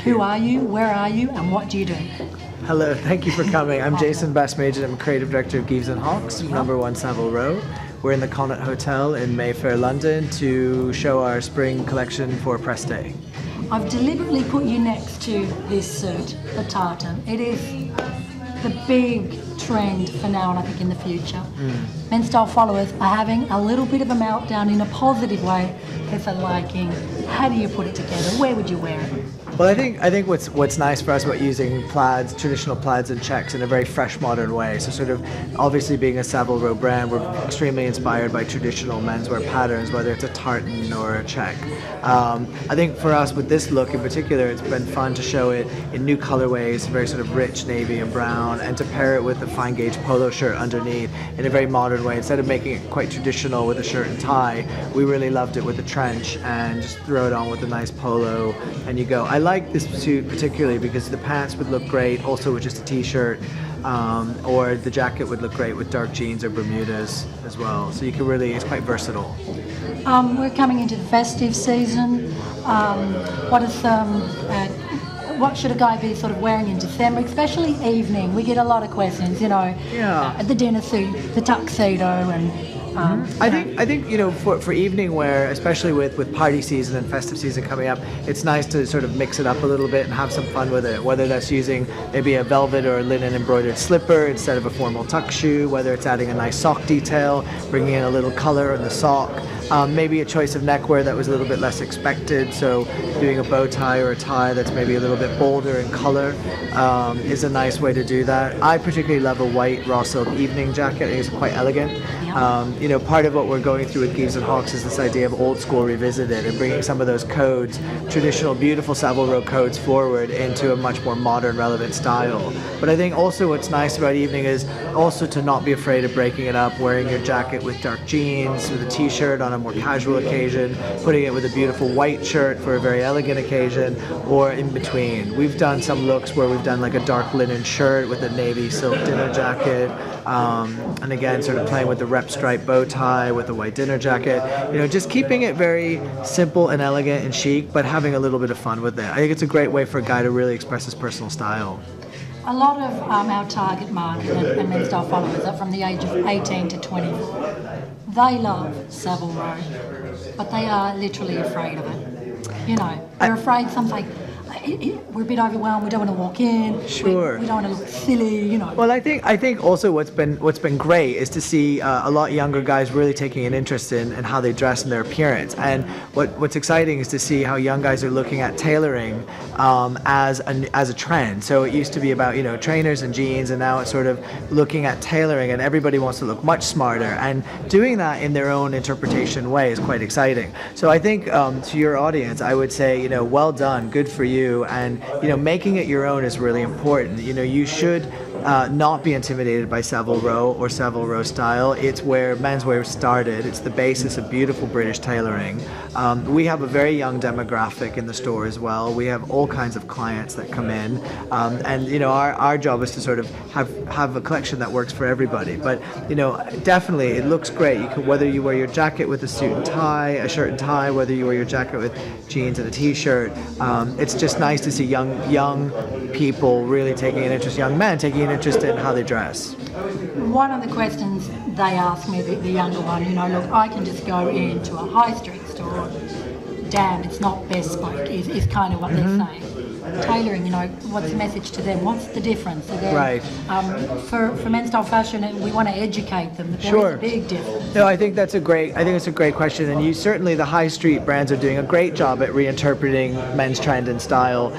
Who are you, where are you, and what do you do? Hello, thank you for coming. I'm Jason Bassmagen. I'm creative director of Gieves and Hawkes, number 1 Savile Row. We're in the Connaught Hotel in Mayfair, London to show our spring collection for press day. I've deliberately put you next to this suit, the tartan. It is the big trend for now and I think in the future. Men's style followers are having a little bit of a meltdown in a positive way because they're liking, how do you put it together? Where would you wear it? Well, I think what's nice for us about using plaids, traditional plaids and checks in a very fresh, modern way. So sort of, obviously being a Savile Row brand, we're extremely inspired by traditional menswear patterns, whether it's a tartan or a check. I think for us with this look in particular, it's been fun to show it in new colorways, very sort of rich navy and brown, and to pair it with a fine gauge polo shirt underneath in a very modern way. Instead of making it quite traditional with a shirt and tie, we really loved it with a trench and just throw it on with a nice polo and you go. I like this suit particularly because the pants would look great also with just a t-shirt, or the jacket would look great with dark jeans or Bermudas as well. So you can really, it's quite versatile. We're coming into the festive season. What should a guy be sort of wearing in December, especially evening? We get a lot of questions, the dinner suit, the tuxedo, and I think for evening wear, especially with party season and festive season coming up, it's nice to sort of mix it up a little bit and have some fun with it. Whether that's using maybe a velvet or a linen embroidered slipper instead of a formal tuck shoe, whether it's adding a nice sock detail, bringing in a little color in the sock, maybe a choice of neckwear that was a little bit less expected. So doing a bow tie or a tie that's maybe a little bit bolder in color is a nice way to do that. I particularly love a white raw silk evening jacket. I think it's quite elegant. Part of what we're going through with Gieves and Hawkes is this idea of old school revisited and bringing some of those codes, traditional beautiful Savile Row codes forward into a much more modern relevant style. But I think also what's nice about evening is also to not be afraid of breaking it up, wearing your jacket with dark jeans, with a t-shirt on a more casual occasion, putting it with a beautiful white shirt for a very elegant occasion, or in between. We've done some looks where we've done like a dark linen shirt with a navy silk dinner jacket, and again sort of playing with the rep stripe bow tie with a white dinner jacket, just keeping it very simple and elegant and chic, but having a little bit of fun with it. I think it's a great way for a guy to really express his personal style. A lot of our target market and men's style followers are from the age of 18 to 24. They love Savile Row, but they are literally afraid of it. They're afraid something. We're a bit overwhelmed. We don't want to walk in. Sure. We don't want to look silly. Well, I think also what's been great is to see a lot younger guys really taking an interest in how they dress and their appearance. And what's exciting is to see how young guys are looking at tailoring as a trend. So it used to be about trainers and jeans, and now it's sort of looking at tailoring, and everybody wants to look much smarter. And doing that in their own interpretation way is quite exciting. So I think to your audience, I would say well done, good for you. And making it your own is really important. You should not be intimidated by Savile Row or Savile Row style. It's where menswear started. It's the basis of beautiful British tailoring. We have a very young demographic in the store as well. We have all kinds of clients that come in, and our job is to sort of have a collection that works for everybody. But definitely it looks great. Whether you wear your jacket with a suit and tie, a shirt and tie, whether you wear your jacket with jeans and a t-shirt, it's just nice to see young people really taking an interest, young men taking an interest in how they dress. One of the questions they ask me, the younger one, look, I can just go into a high street store, damn, it's not bespoke, is kind of what they're saying. Tailoring, what's the message to them? What's the difference? Again, right. For men's style fashion, we want to educate them that there is a big difference. No, I think it's a great question, and certainly the high street brands are doing a great job at reinterpreting men's trend and style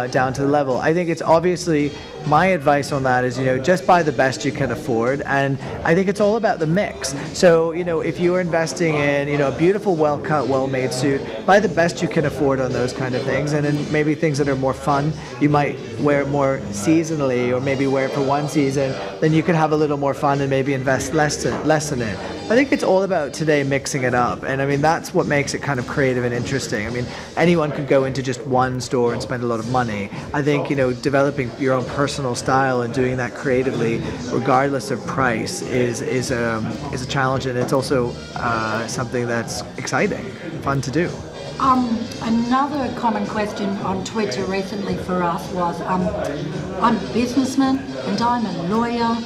down to the level. I think it's obviously, my advice on that is, just buy the best you can afford, and I think it's all about the mix. So, if you are investing in, a beautiful, well-cut, well-made suit, buy the best you can afford on those kind of things, and then maybe things that are more fun, you might wear it more seasonally, or maybe wear it for one season, then you could have a little more fun and maybe invest less in it. I think it's all about today mixing it up, and that's what makes it kind of creative and interesting. Anyone could go into just one store and spend a lot of money. I think, developing your own personal style and doing that creatively, regardless of price, is a challenge, and it's also something that's exciting, fun to do. Another common question on Twitter recently for us was, I'm a businessman and I'm a lawyer,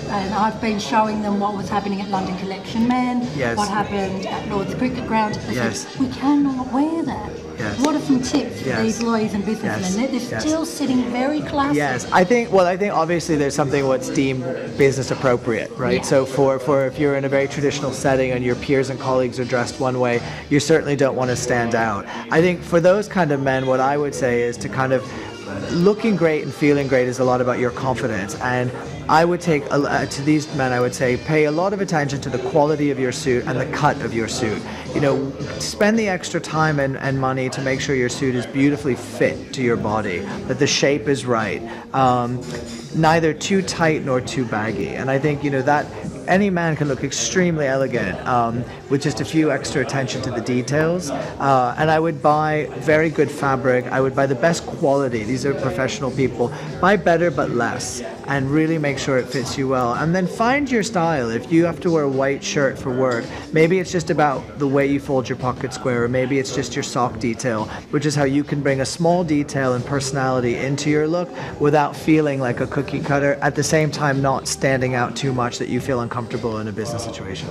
and I've been showing them what was happening at London Collection Men, Yes. what happened at Lord's Cricket Ground. I Yes. said, we cannot wear that. Yes. What are some tips for Yes. these lawyers and businessmen? Yes. They're Yes. still sitting very classy. Yes, I think obviously there's something what's deemed business appropriate, right? Yeah. So for if you're in a very traditional setting and your peers and colleagues are dressed one way, you certainly don't want to stand out. I think for those kind of men, what I would say is to kind of looking great and feeling great is a lot about your confidence. And I would take, to these men, I would say, pay a lot of attention to the quality of your suit and the cut of your suit. You know, spend the extra time and money to make sure your suit is beautifully fit to your body, that the shape is right, neither too tight nor too baggy. And I think, you know, that any man can look extremely elegant with just a few extra attention to the details. And I would buy very good fabric. I would buy the best quality. These are professional people. Buy better but less, and really make sure it fits you well. And then find your style. If you have to wear a white shirt for work, maybe it's just about the way you fold your pocket square, or maybe it's just your sock detail, which is how you can bring a small detail and personality into your look without feeling like a cookie cutter, at the same time not standing out too much that you feel uncomfortable in a business situation.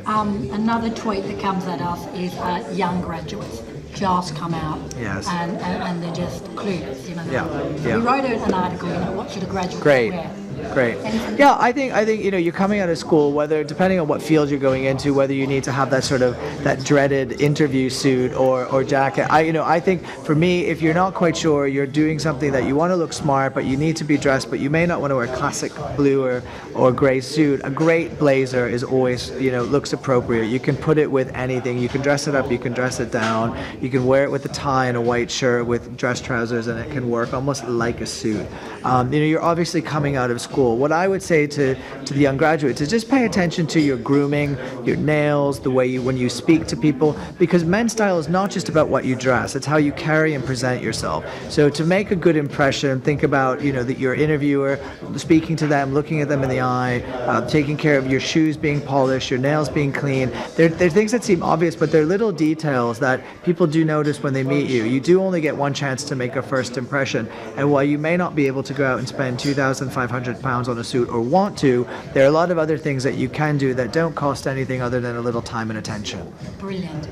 Another tweet that comes at us is young graduates just come out, Yes. and they're just clueless, you know. Yeah. We wrote an article, you know, what should a graduate Great. wear? Great. Anything? Yeah, I think you know, you're coming out of school, whether depending on what field you're going into, whether you need to have that sort of that dreaded interview suit or jacket. I think for me, if you're not quite sure, you're doing something that you want to look smart, but you need to be dressed, but you may not want to wear a classic blue or gray suit. A great blazer is always, you know, looks appropriate. You can put it with anything. You can dress it up, you can dress it down. You can wear it with a tie and a white shirt with dress trousers, and it can work almost like a suit. You know, you're obviously coming out of school. What I would say to the young graduates is just pay attention to your grooming, your nails, the way when you speak to people, because men's style is not just about what you dress, it's how you carry and present yourself. So to make a good impression, think about, you know, that your interviewer, speaking to them, looking at them in the eye, taking care of your shoes being polished, your nails being clean. They're things that seem obvious, but they're little details that people do notice when they meet you. You do only get one chance to make a first impression, and while you may not be able to go out and spend £2,500 on a suit or want to, there are a lot of other things that you can do that don't cost anything other than a little time and attention. Brilliant.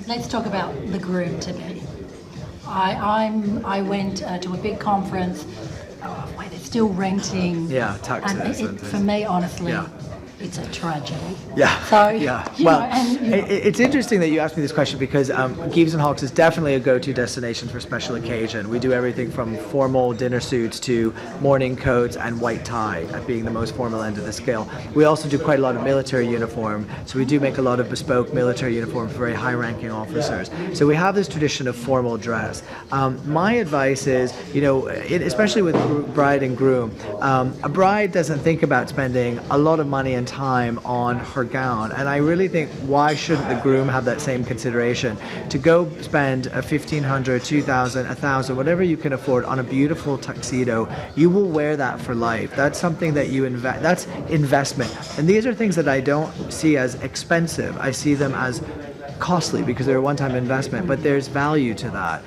Let's talk about the groom to be. I went to a big conference where they're still renting. Yeah, tuxes. And for me, honestly, Yeah. it's a tragedy. Yeah. So, yeah. you Well, know, and, you know, it's interesting that you asked me this question because Gieves and Hawkes is definitely a go-to destination for special occasion. We do everything from formal dinner suits to morning coats and white tie at being the most formal end of the scale. We also do quite a lot of military uniform, so we do make a lot of bespoke military uniform for very high-ranking officers. So we have this tradition of formal dress. My advice is, you know, especially with bride and groom, a bride doesn't think about spending a lot of money and time on her gown, and I really think, why shouldn't the groom have that same consideration to go spend a $1,500, $2,000, $1,000, whatever you can afford on a beautiful tuxedo? You will wear that for life. That's something that you invest. That's investment, and these are things that I don't see as expensive. I see them as costly because they're a one-time investment, but there's value to that.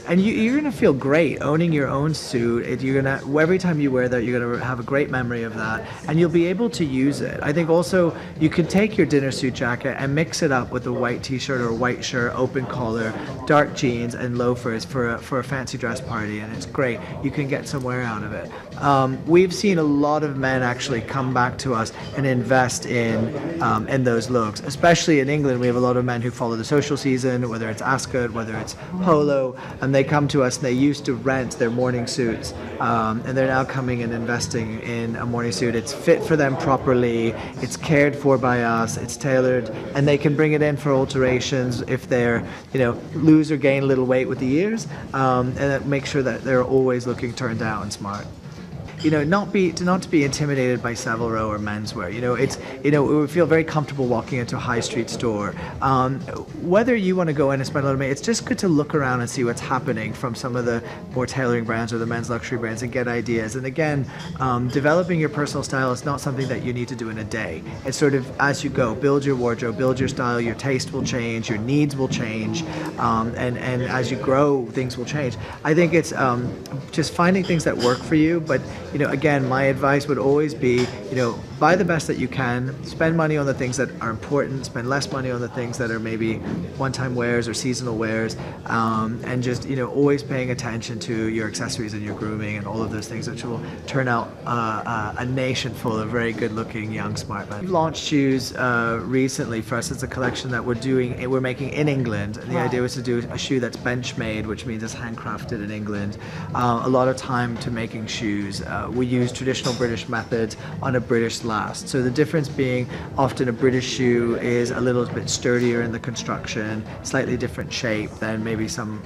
And you're going to feel great owning your own suit. You're going to, every time you wear that, you're going to have a great memory of that, and you'll be able to use it. I think also you can take your dinner suit jacket and mix it up with a white t-shirt or a white shirt, open collar, dark jeans, and loafers for a fancy dress party, and it's great. You can get some wear out of it. We've seen a lot of men actually come back to us and invest in those looks, especially in England. We have a lot of men who follow the social season, whether it's Ascot, whether it's polo, and they come to us and they used to rent their morning suits, and they're now coming and investing in a morning suit. It's fit for them properly, it's cared for by us, it's tailored, and they can bring it in for alterations if they're, you know, lose or gain a little weight with the years, and make sure that they're always looking turned out and smart. not to be intimidated by Savile Row or menswear. We feel very comfortable walking into a high street store. Whether you want to go in and spend a lot of money, it's just good to look around and see what's happening from some of the more tailoring brands or the men's luxury brands and get ideas. And again, developing your personal style is not something that you need to do in a day. It's sort of as you go, build your wardrobe, build your style, your taste will change, your needs will change, and as you grow, things will change. I think it's just finding things that work for you, but again, my advice would always be, buy the best that you can, spend money on the things that are important, spend less money on the things that are maybe one-time wears or seasonal wears, and just, always paying attention to your accessories and your grooming and all of those things, which will turn out a nation full of very good-looking young smart men. We've launched shoes recently for us. It's a collection that we're making in England, and the idea was to do a shoe that's bench-made, which means it's handcrafted in England. A lot of time to making shoes. We use traditional British methods on a British last. So the difference being often a British shoe is a little bit sturdier in the construction, slightly different shape than maybe some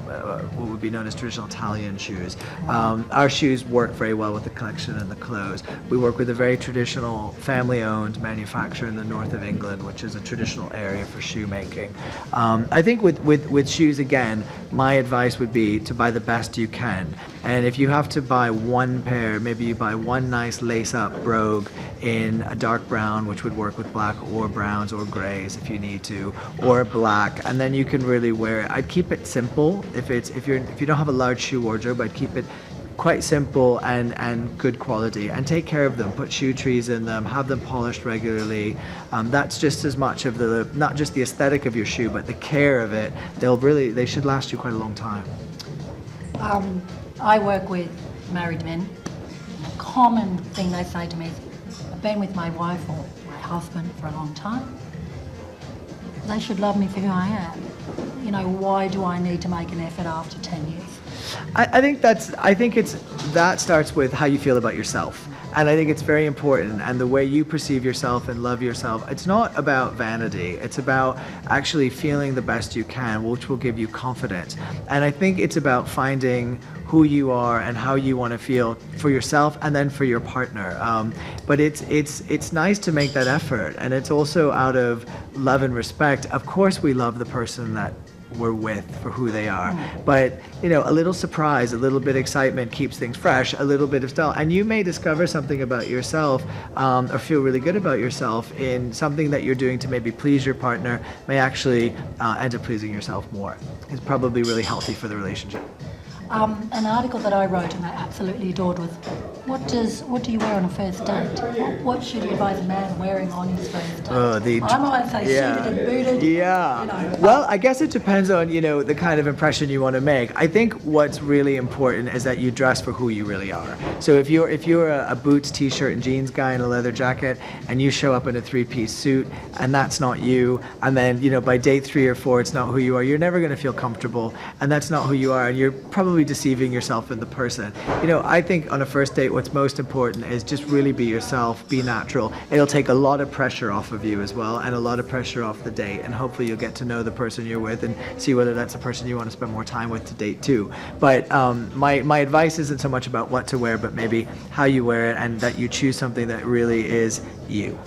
what would be known as traditional Italian shoes. Our shoes work very well with the collection and the clothes. We work with a very traditional family-owned manufacturer in the north of England, which is a traditional area for shoemaking. I think with shoes, again, my advice would be to buy the best you can. And if you have to buy one pair, maybe you buy one nice lace-up brogue in a dark brown, which would work with black or browns or grays if you need to, or black, and then you can really wear it. I'd keep it simple. If you don't have a large shoe wardrobe, I'd keep it quite simple and good quality, and take care of them. Put shoe trees in them, have them polished regularly. That's just as much of not just the aesthetic of your shoe, but the care of it. They should last you quite a long time. I work with married men. A common thing they say to me is, I've been with my wife or my husband for a long time. They should love me for who I am. Why do I need to make an effort after 10 years? I think that starts with how you feel about yourself. And I think it's very important, and the way you perceive yourself and love yourself. It's not about vanity. It's about actually feeling the best you can, which will give you confidence. And I think it's about finding who you are and how you want to feel for yourself and then for your partner. But it's nice to make that effort, and it's also out of love and respect. Of course, we love the person that we're with for who they are, but a little surprise, a little bit of excitement keeps things fresh, a little bit of style, and you may discover something about yourself or feel really good about yourself in something that you're doing to maybe please your partner, may actually end up pleasing yourself more. It's probably really healthy for the relationship. An article that I wrote and I absolutely adored was, what do you wear on a first date? What should you advise a man wearing on his first date? I might say suited and booted. Yeah. Well, I guess it depends on the kind of impression you want to make. I think what's really important is that you dress for who you really are. So if you're a boots, t-shirt, and jeans guy in a leather jacket, and you show up in a three-piece suit, and that's not you, and then by date 3 or 4, it's not who you are, you're never going to feel comfortable, and that's not who you are, and you're probably deceiving yourself and the person. I think on a first date, what's most important is just really be yourself, be natural. It'll take a lot of pressure off of you as well, and a lot of pressure off the date, and hopefully you'll get to know the person you're with and see whether that's a person you want to spend more time with to date too. But my advice isn't so much about what to wear, but maybe how you wear it, and that you choose something that really is you.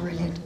Brilliant.